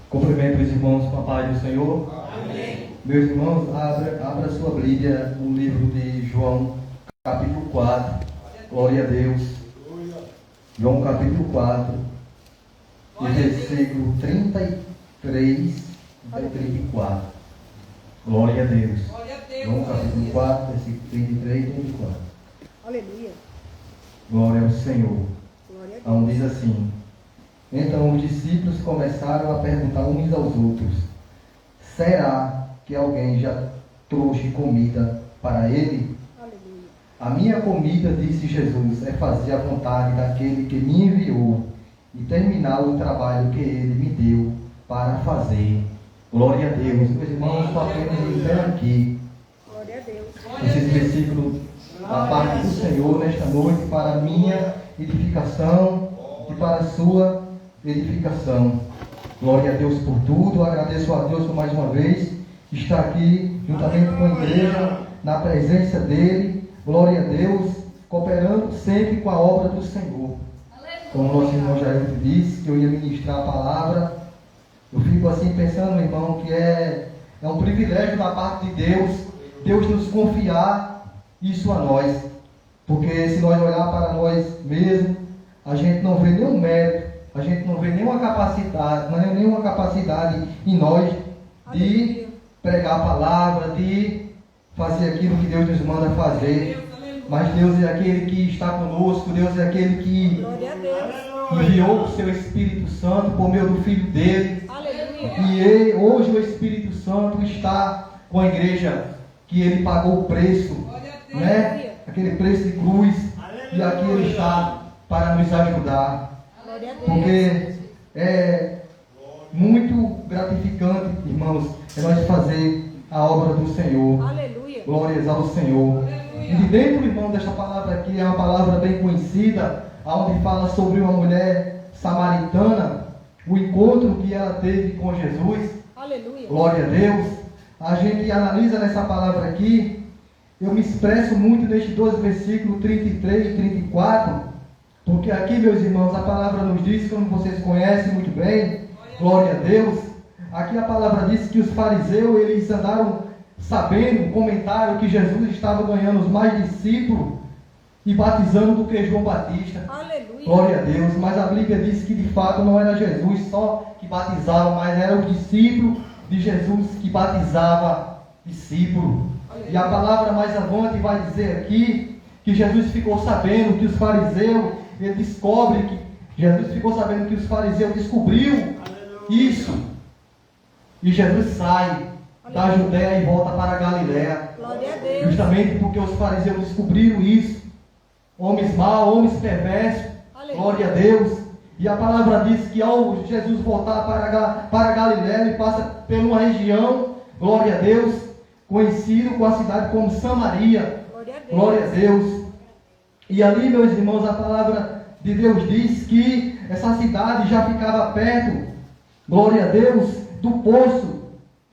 Cumprimento os irmãos com a paz do Senhor. Amém. Meus irmãos, abra sua Bíblia no livro de João, capítulo 4. Glória a Deus. João, capítulo 4, versículo 33 e 34. Glória a Deus. João, capítulo 4, versículo 33 e 34. Aleluia. Glória ao Senhor. Glória a Deus. Então diz assim: então os discípulos começaram a perguntar uns aos outros: será que alguém já trouxe comida para ele? Aleluia. A minha comida, disse Jesus, é fazer a vontade daquele que me enviou e terminar o trabalho que ele me deu para fazer. Glória a Deus. Meus irmãos, só apenas dizer aqui Glória a Deus. esses versículos da parte do Senhor nesta noite para a minha edificação e para a sua edificação. Glória a Deus por tudo. Agradeço a Deus por mais uma vez estar aqui juntamente com a igreja na presença dele. Glória a Deus, cooperando sempre com a obra do Senhor. Como o nosso irmão Jair disse que eu ia ministrar a palavra, eu fico assim pensando, irmão, que é um privilégio da parte de Deus nos confiar isso a nós. Porque se nós olhar para nós mesmos, a gente não vê nenhum mérito, a gente não vê nenhuma capacidade em nós de pregar a palavra, de fazer aquilo que Deus nos manda fazer. Mas Deus é aquele que está conosco, Deus é aquele que Glória a Deus. enviou o seu Espírito Santo por meio do Filho dele. Aleluia. E hoje o Espírito Santo está com a igreja, que ele pagou o preço, né? Aquele preço de cruz. E aqui ele está para nos ajudar. Glória a Deus. Porque é muito gratificante, irmãos, é nós fazer a obra do Senhor. Aleluia. Glórias ao Senhor. E de dentro, irmão, desta palavra aqui, é uma palavra bem conhecida, onde fala sobre uma mulher samaritana, o encontro que ela teve com Jesus. Aleluia. Glória a Deus. A gente analisa nessa palavra aqui, eu me expresso muito nestes dois versículos 33 e 34, porque aqui, meus irmãos, a palavra nos diz, como vocês conhecem muito bem, glória a Deus, aqui a palavra diz que os fariseus, eles andaram sabendo, comentaram que Jesus estava ganhando mais discípulos e batizando do que João Batista. Aleluia. Glória a Deus. Mas a Bíblia diz que de fato não era Jesus só que batizava, mas era o discípulo de Jesus que batizava discípulo. E a palavra mais avante vai dizer aqui que Jesus ficou sabendo que os fariseus, ele descobre que Jesus ficou sabendo que os fariseus descobriu isso. E Jesus sai da Judéia e volta para a Galiléia. Glória a Deus. Justamente porque os fariseus descobriram isso. Homens maus, homens perversos. Aleluia. Glória a Deus. E a palavra diz que ao Jesus voltar para a Galiléia, ele passa por uma região, glória a Deus, conhecido com a cidade como Samaria. Glória a Deus. Glória a Deus. E ali, meus irmãos, a palavra de Deus diz que essa cidade já ficava perto, glória a Deus, do poço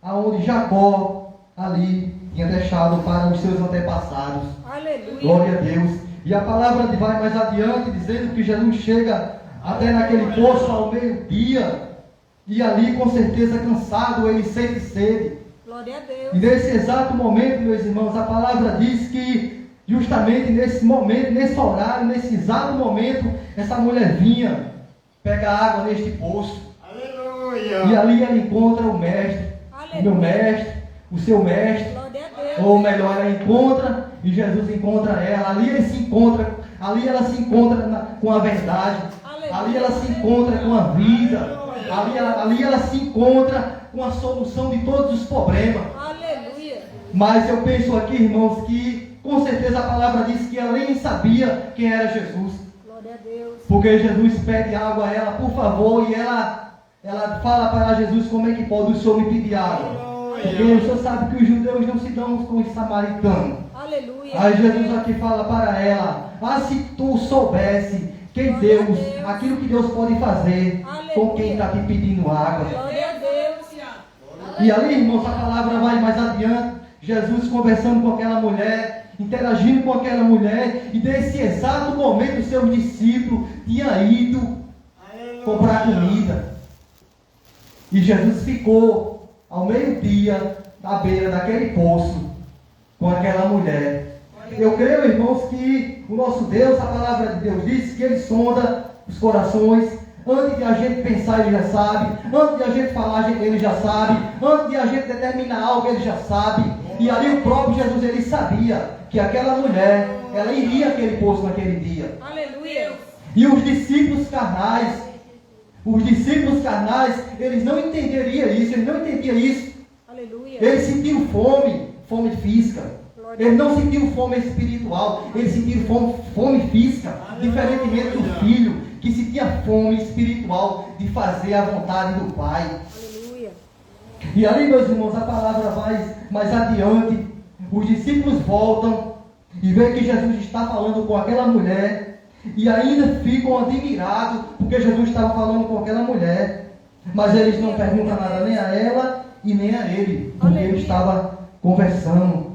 aonde Jacó ali tinha deixado para os seus antepassados. Aleluia. Glória a Deus. E a palavra vai mais adiante, dizendo que Jesus chega até naquele poço ao meio-dia, e ali, com certeza, cansado, ele sente sede. Glória a E Deus. nesse exato momento, meus irmãos, a palavra diz que justamente nesse momento, nesse horário, nesse exato momento, essa mulher vinha pegar água neste poço. Aleluia. E ali ela encontra o mestre, Aleluia. o meu mestre, o seu mestre. Glória a Deus. Ou melhor, ela encontra e Jesus encontra ela. Ali ele se encontra, ali ela se encontra com a verdade. Aleluia. Ali ela se encontra com a vida. Ali ela se encontra com a solução de todos os problemas. Aleluia. Mas eu penso aqui, irmãos, que com certeza a palavra diz que ela nem sabia quem era Jesus. Glória a Deus. Porque Jesus pede água a ela, por favor, e ela fala para Jesus: como é que pode o Senhor me pedir água? Porque o Senhor sabe que os judeus não se dão com os samaritanos. Aleluia. Aí Jesus aqui fala para ela: se tu soubesse quem Deus, aquilo que Deus pode fazer com quem está te pedindo água. Glória a Deus. E ali, irmãos, a palavra vai mais adiante. Jesus conversando com aquela mulher, interagindo com aquela mulher, e nesse exato momento os seus discípulos tinham ido comprar comida. E Jesus ficou ao meio-dia à beira daquele poço com aquela mulher. Eu creio, irmãos, que o nosso Deus, a palavra de Deus diz que Ele sonda os corações. Antes de a gente pensar, Ele já sabe. Antes de a gente falar, Ele já sabe. Antes de a gente determinar algo, Ele já sabe. E ali o próprio Jesus, Ele sabia que aquela mulher, ela iria àquele poço naquele dia. Aleluia. E os discípulos carnais, eles não entenderiam isso, eles não entendiam isso. Aleluia. Eles sentiram fome física. Eles não sentiram fome espiritual, eles sentiram fome física, diferentemente do filho, que sentia fome espiritual de fazer a vontade do Pai. Aleluia. E ali, meus irmãos, a palavra vai mais adiante. Os discípulos voltam e veem que Jesus está falando com aquela mulher. E ainda ficam admirados porque Jesus estava falando com aquela mulher. Mas eles não perguntam nada nem a ela e nem a ele, porque ele estava conversando.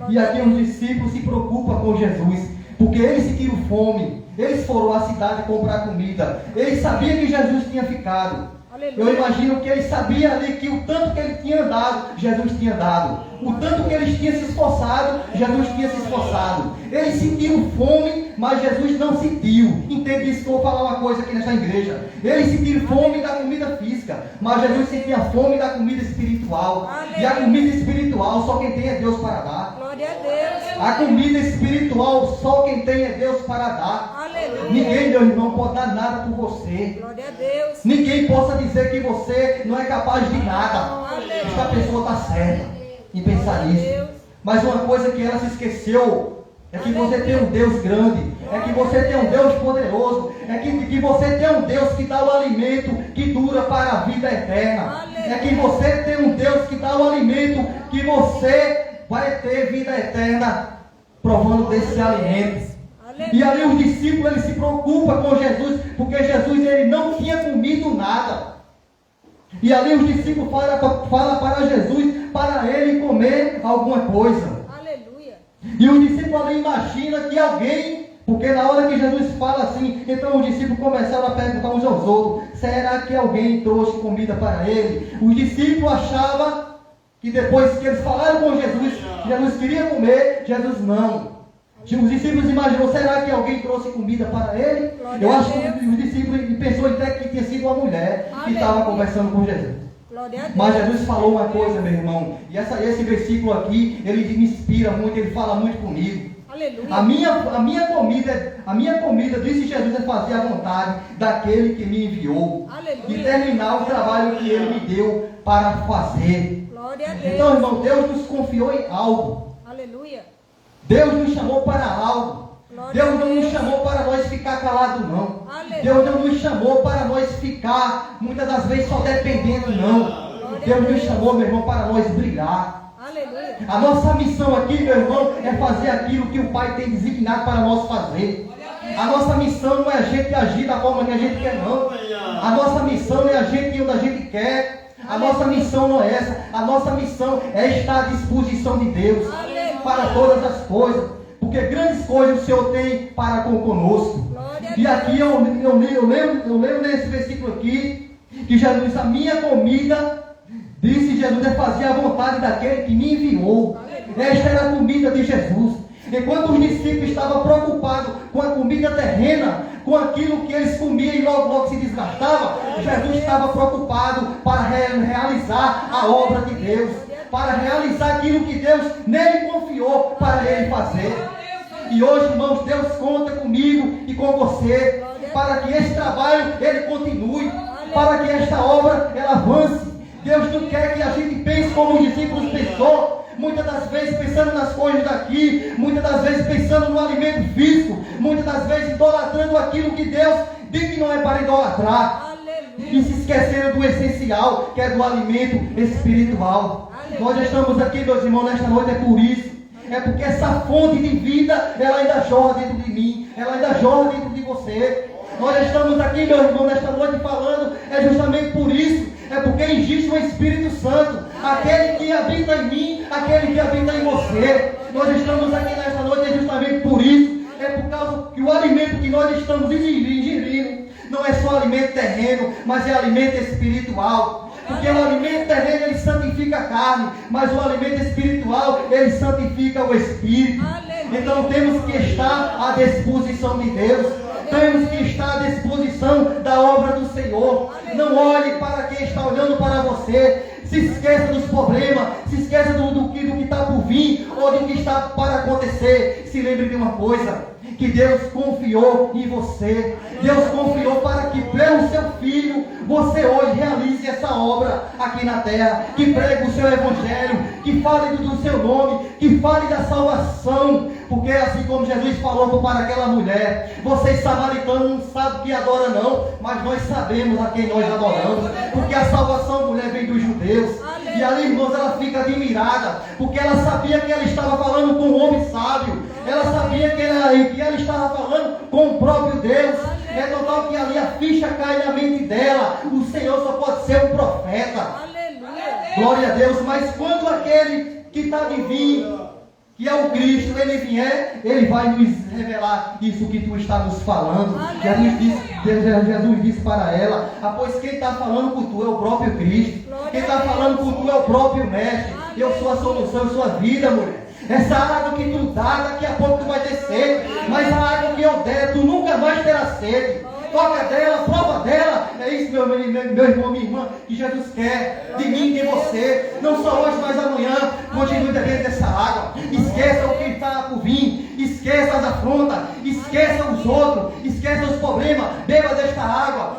E aqui os discípulos se preocupam com Jesus, porque eles sentiram fome. Eles foram à cidade comprar comida. Eles sabiam que Jesus tinha ficado. Eu imagino que eles sabiam ali que o tanto que ele tinha dado, Jesus tinha dado. O tanto que eles tinham se esforçado, Jesus tinha se esforçado. Eles sentiram fome, mas Jesus não sentiu. Entende isso que eu vou falar uma coisa aqui nessa igreja. Eles sentiram fome da comida física, mas Jesus sentia fome da comida espiritual. E a comida espiritual só quem tem é Deus para dar. Glória a Deus. A comida espiritual só quem tem é Deus para dar. Aleluia. Ninguém, meu irmão, pode dar nada por você. Glória a Deus. Ninguém possa dizer que você não é capaz de nada. Acho que a pessoa está certa em pensar nisso. Mas uma coisa que ela se esqueceu é que você tem um Deus grande, é que você tem um Deus poderoso, é que você tem um Deus que dá o alimento que dura para a vida eterna, é que você tem um Deus que dá o alimento que você vai ter vida eterna provando desse alimento. E ali os discípulos, eles se preocupam com Jesus, porque Jesus, ele não tinha comido nada. E ali os discípulos falam para Jesus, para ele comer alguma coisa. Aleluia. E os discípulos ali imaginam que alguém, porque na hora que Jesus fala assim, então os discípulos começaram a perguntar uns aos outros, será que alguém trouxe comida para ele? Os discípulos achavam que depois que eles falaram com Jesus, Jesus queria comer, Jesus não. Os discípulos imaginaram, será que alguém trouxe comida para ele? Eu acho que os discípulos pensaram até que tinha sido uma mulher que estava conversando com Jesus. Mas Jesus falou uma coisa, meu irmão, e esse versículo aqui, ele me inspira muito, ele fala muito comigo. Aleluia. A minha comida, disse Jesus, é fazer a vontade daquele que me enviou. Aleluia. E terminar o trabalho que ele me deu para fazer. Glória a Deus. Então, irmão, Deus nos confiou em algo. Aleluia. Deus nos chamou para algo. Glória Deus não a Deus. nos chamou para nós ficar calados, não. Aleluia. Deus não nos chamou para nós ficar, muitas das vezes, só dependendo, não. Deus nos chamou, meu irmão, para nós brilhar. Aleluia. A nossa missão aqui, meu irmão, é fazer aquilo que o Pai tem designado para nós fazer. A nossa missão não é a gente agir da forma que a gente quer, não. A nossa missão não é a gente ir onde a gente quer. A nossa missão não é essa. A nossa missão é estar à disposição de Deus para todas as coisas. Porque grandes coisas o Senhor tem para conosco. E aqui eu leio nesse versículo aqui, que Jesus disse, a minha comida, disse Jesus, é fazer a vontade daquele que me enviou. Esta era a comida de Jesus. Enquanto os discípulos estavam preocupados com a comida terrena, com aquilo que eles comiam e logo se desgastava, Jesus estava preocupado para realizar a obra de Deus, para realizar aquilo que Deus nele confiou para ele fazer. E hoje, irmãos, Deus conta comigo e com você, para que esse trabalho ele continue, para que esta obra ela avance. Deus não quer que a gente pense como os discípulos pensou, muitas das vezes pensando nas coisas daqui, muitas das vezes pensando no alimento físico, muitas das vezes idolatrando aquilo que Deus diz que não é para idolatrar. E se esquecendo do essencial, que é do alimento espiritual. Nós já estamos aqui, meus irmãos, nesta noite, é por isso. É porque essa fonte de vida, ela ainda jorra dentro de mim, ela ainda jorra dentro de você. Nós já estamos aqui, meu irmão, nesta noite falando, é justamente por isso. É porque existe o Espírito Santo, aquele que habita em mim, aquele que habita em você. Nós estamos aqui nesta noite, é justamente por isso. É por causa que o alimento que nós estamos ingerindo não é só alimento terreno, mas é alimento espiritual. Porque o alimento terreno, ele santifica a carne, mas o alimento espiritual, ele santifica o espírito. Então temos que estar à disposição de Deus. Temos que estar à disposição da obra do Senhor. Não olhe para quem está olhando para você. Se esqueça dos problemas. Se esqueça do que está por vir ou do que está para acontecer. Se lembre de uma coisa: que Deus confiou em você. Deus confiou para que pelo seu Filho você hoje realize essa obra aqui na terra. Que pregue o seu evangelho, que fale do seu nome, que fale da salvação. Porque assim como Jesus falou para aquela mulher: vocês samaritanos não sabem que adora não, mas nós sabemos a quem nós adoramos. Porque a salvação, mulher, vem dos judeus. E ali, irmãos, ela fica admirada, porque ela sabia que ela estava falando com um homem sábio. Ela sabia que ela estava falando com o próprio Deus. É total que ali a ficha cai na mente dela. O Senhor só pode ser um profeta. Glória a Deus. Mas quando aquele que está de vir, que é o Cristo, ele vier, ele vai nos revelar isso que tu está nos falando. Jesus disse para ela: pois quem está falando com tu é o próprio Cristo. Quem está falando com tu é o próprio Mestre. Eu sou a solução, eu sou a vida, mulher. Essa água que tu dá, daqui a pouco tu vai ter sede. Mas a água que eu der, tu nunca mais terás sede. Toca dela, prova dela. É isso, meu irmão, minha irmã, que Jesus quer de mim e de você. Não só hoje, mas amanhã. Continue bebendo dessa água. Esqueça o que está por vir. Esqueça as afrontas. Esqueça os outros. Esqueça os problemas. Beba desta água.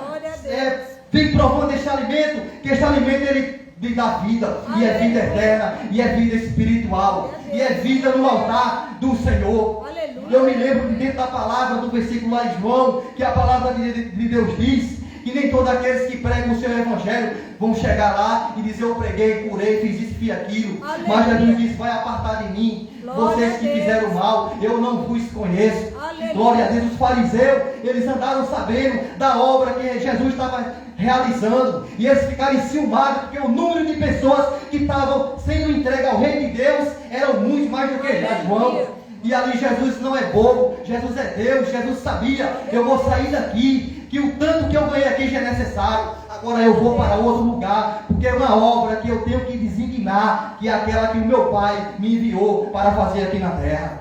Vem provando deste alimento. Que este alimento ele dá vida. E é vida eterna. E é vida espiritual. E é vida no altar do Senhor. Eu me lembro de dentro da palavra, do versículo lá de João, que a palavra de Deus diz que nem todos aqueles que pregam o seu evangelho vão chegar lá e dizer: eu preguei, curei, fiz isso, fiz aquilo. Mas Jesus diz: vai apartar de mim, vocês que fizeram mal, eu não vos conheço. Glória a Deus. Os fariseus, eles andaram sabendo da obra que Jesus estava realizando, e eles ficaram enciumados, porque o número de pessoas que estavam sendo entregues ao reino de Deus eram muito mais do que João. E ali Jesus não é bobo, Jesus é Deus. Jesus sabia: eu vou sair daqui, que o tanto que eu ganhei aqui já é necessário. Agora eu vou para outro lugar, porque é uma obra que eu tenho que designar, que é aquela que o meu Pai me enviou para fazer aqui na terra.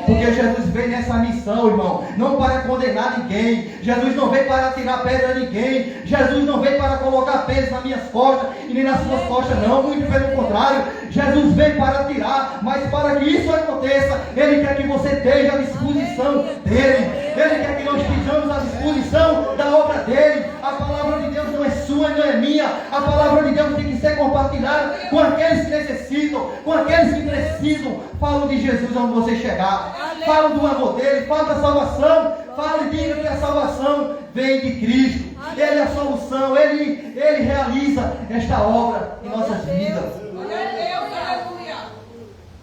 Porque Jesus veio nessa missão, irmão, não para condenar ninguém. Jesus não veio para tirar pedra de ninguém. Jesus não veio para colocar peso nas minhas costas e nem nas suas costas, não. Muito pelo contrário, Jesus veio para tirar. Mas para que isso aconteça, Ele quer que você esteja à disposição dEle. Ele quer que nós estejamos à disposição da obra dEle. A palavra de Deus não é sua e não é minha. A palavra de Deus tem que ser compartilhada com aqueles que necessitam, com aqueles que precisam. Fala de Jesus onde você chegar. Fala do amor dele, fala da salvação. Fala e diga que a salvação vem de Cristo. Ele é a solução, ele realiza esta obra em nossas vidas.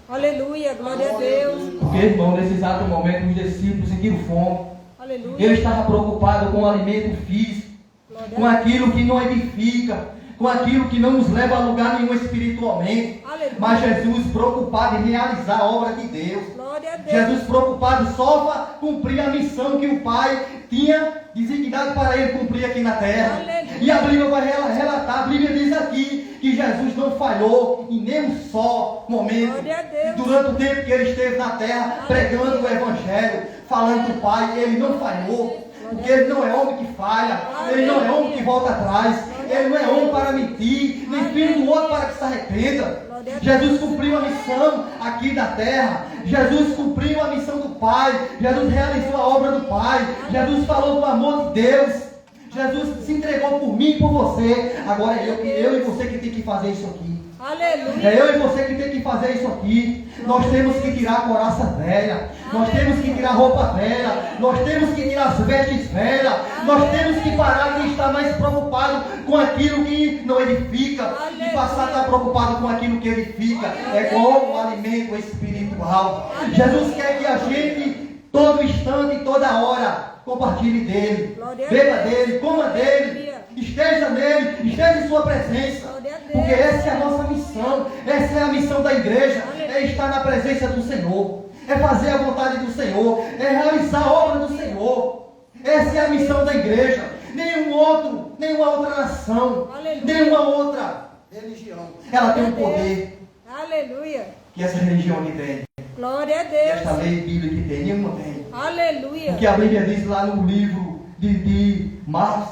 Aleluia, glória a Deus. Porque, irmão, nesse exato momento os discípulos sentiram fome. Aleluia. Ele estava preocupado com o alimento físico, com aquilo que não edifica, com aquilo que não nos leva a lugar nenhum espiritualmente. Aleluia. Mas Jesus preocupado em realizar a obra de Deus. Glória a Deus. Jesus preocupado só para cumprir a missão que o Pai tinha designado para ele cumprir aqui na terra. Aleluia. E a Bíblia vai relatar, a Bíblia diz aqui que Jesus não falhou em nenhum só momento. Glória a Deus. Durante o tempo que ele esteve na terra, pregando o Evangelho, falando do Pai, ele não falhou. Porque ele não é homem que falha, ele não é homem que volta atrás, ele não é homem para mentir, nem filho do outro para que se arrependa. Jesus cumpriu a missão aqui na terra. Jesus cumpriu a missão do Pai. Jesus realizou a obra do Pai. Jesus falou do amor de Deus. Jesus se entregou por mim e por você. Agora é eu e você que tem que fazer isso aqui. Aleluia. É eu e você que tem que fazer isso aqui. Nós temos que tirar a couraça velha. Nós temos que tirar a roupa velha. Nós temos que tirar as vestes velhas. Nós temos que parar de estar mais preocupado com aquilo que não edifica e passar a estar preocupado com aquilo que edifica. É como o alimento espiritual. Jesus quer que a gente, todo instante, toda hora, compartilhe dele, beba dele, coma dele, esteja nele, esteja em sua presença. Porque essa é a nossa missão. Essa é a missão da igreja. É estar na presença do Senhor. É fazer a vontade do Senhor. É realizar a obra do Senhor. Essa é a missão da igreja. nenhuma outra nação, Aleluia. nenhuma outra religião, ela tem um poder Aleluia. que essa religião que tem, Glória a que essa Deus. lei bíblica que tem, nenhuma tem. Aleluia. Porque a Bíblia diz lá no livro de Marcos,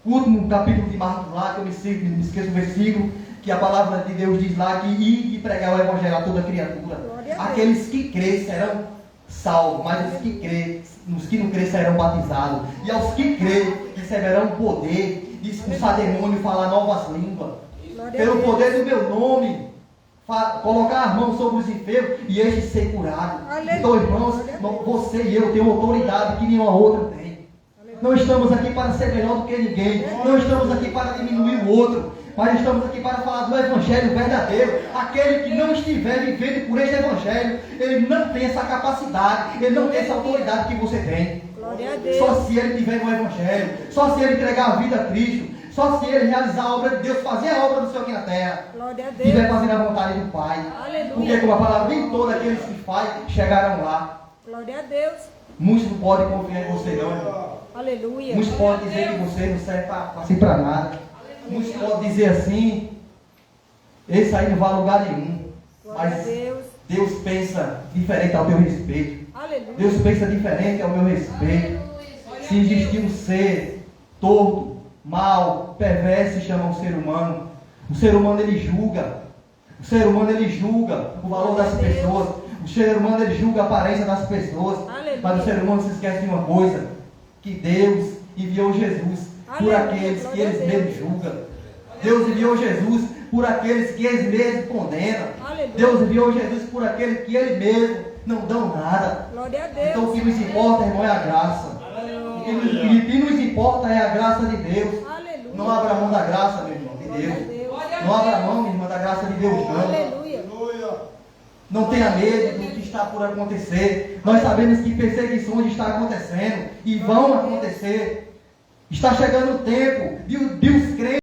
último capítulo de Marcos lá, que eu me esqueço o versículo, que a palavra de Deus diz lá que ir e pregar o evangelho a toda criatura. Glória a Aqueles que crêem serão salvos, mas os que não crêem serão batizados. E aos que crêem receberão o poder de expulsar demônio e falar novas línguas. Glória a Pelo Deus. poder do meu nome, colocar as mãos sobre os enfermos e estes ser curados. Aleluia. Então, irmãos, você e eu temos autoridade que nenhuma outra tem. Não estamos aqui para ser melhor do que ninguém. Não estamos aqui para diminuir o outro. Mas estamos aqui para falar do Evangelho verdadeiro. Aquele que não estiver vivendo por este Evangelho, ele não tem essa capacidade, ele não tem essa autoridade que você tem. Glória a Deus. Só se ele tiver no Evangelho, só se ele entregar a vida a Cristo, só se ele realizar a obra de Deus, fazer a obra do Senhor aqui na terra, Glória a estiver Deus. fazendo a vontade do Pai. Aleluia. Porque, como a palavra, nem todos aqueles que fazem chegarão lá. Glória a Deus. Muitos não podem confiar em você, não, irmão. Aleluia. Muitos podem dizer que você não serve para nada. Muitos podem dizer assim, esse aí não vai a lugar nenhum. Glória a Mas Deus. Deus pensa diferente ao teu respeito. Aleluia. Deus pensa diferente ao meu respeito. Se existir um ser torto, mau, perverso, chama o ser humano. O ser humano ele julga. O ser humano ele julga o valor das pessoas. O ser humano ele julga a aparência das pessoas. Aleluia. Mas o ser humano se esquece de uma coisa: que Deus enviou Jesus por Aleluia. aqueles que Glória a eles Deus. mesmos julgam. Deus enviou Jesus por aqueles que eles mesmos condenam. Aleluia. Deus enviou Jesus por aqueles que eles mesmos não dão nada. Glória a Deus. Então o que nos importa, irmão, é a graça. O que nos importa é a graça de Deus. Aleluia. Não abra mão da graça, meu irmão, de Glória a Deus. Deus. Não abra mão, minha irmã, da graça de Deus, não. Aleluia. Não tenha medo do que está por acontecer. Nós sabemos que perseguições estão acontecendo e vão acontecer. Está chegando o tempo de os crentes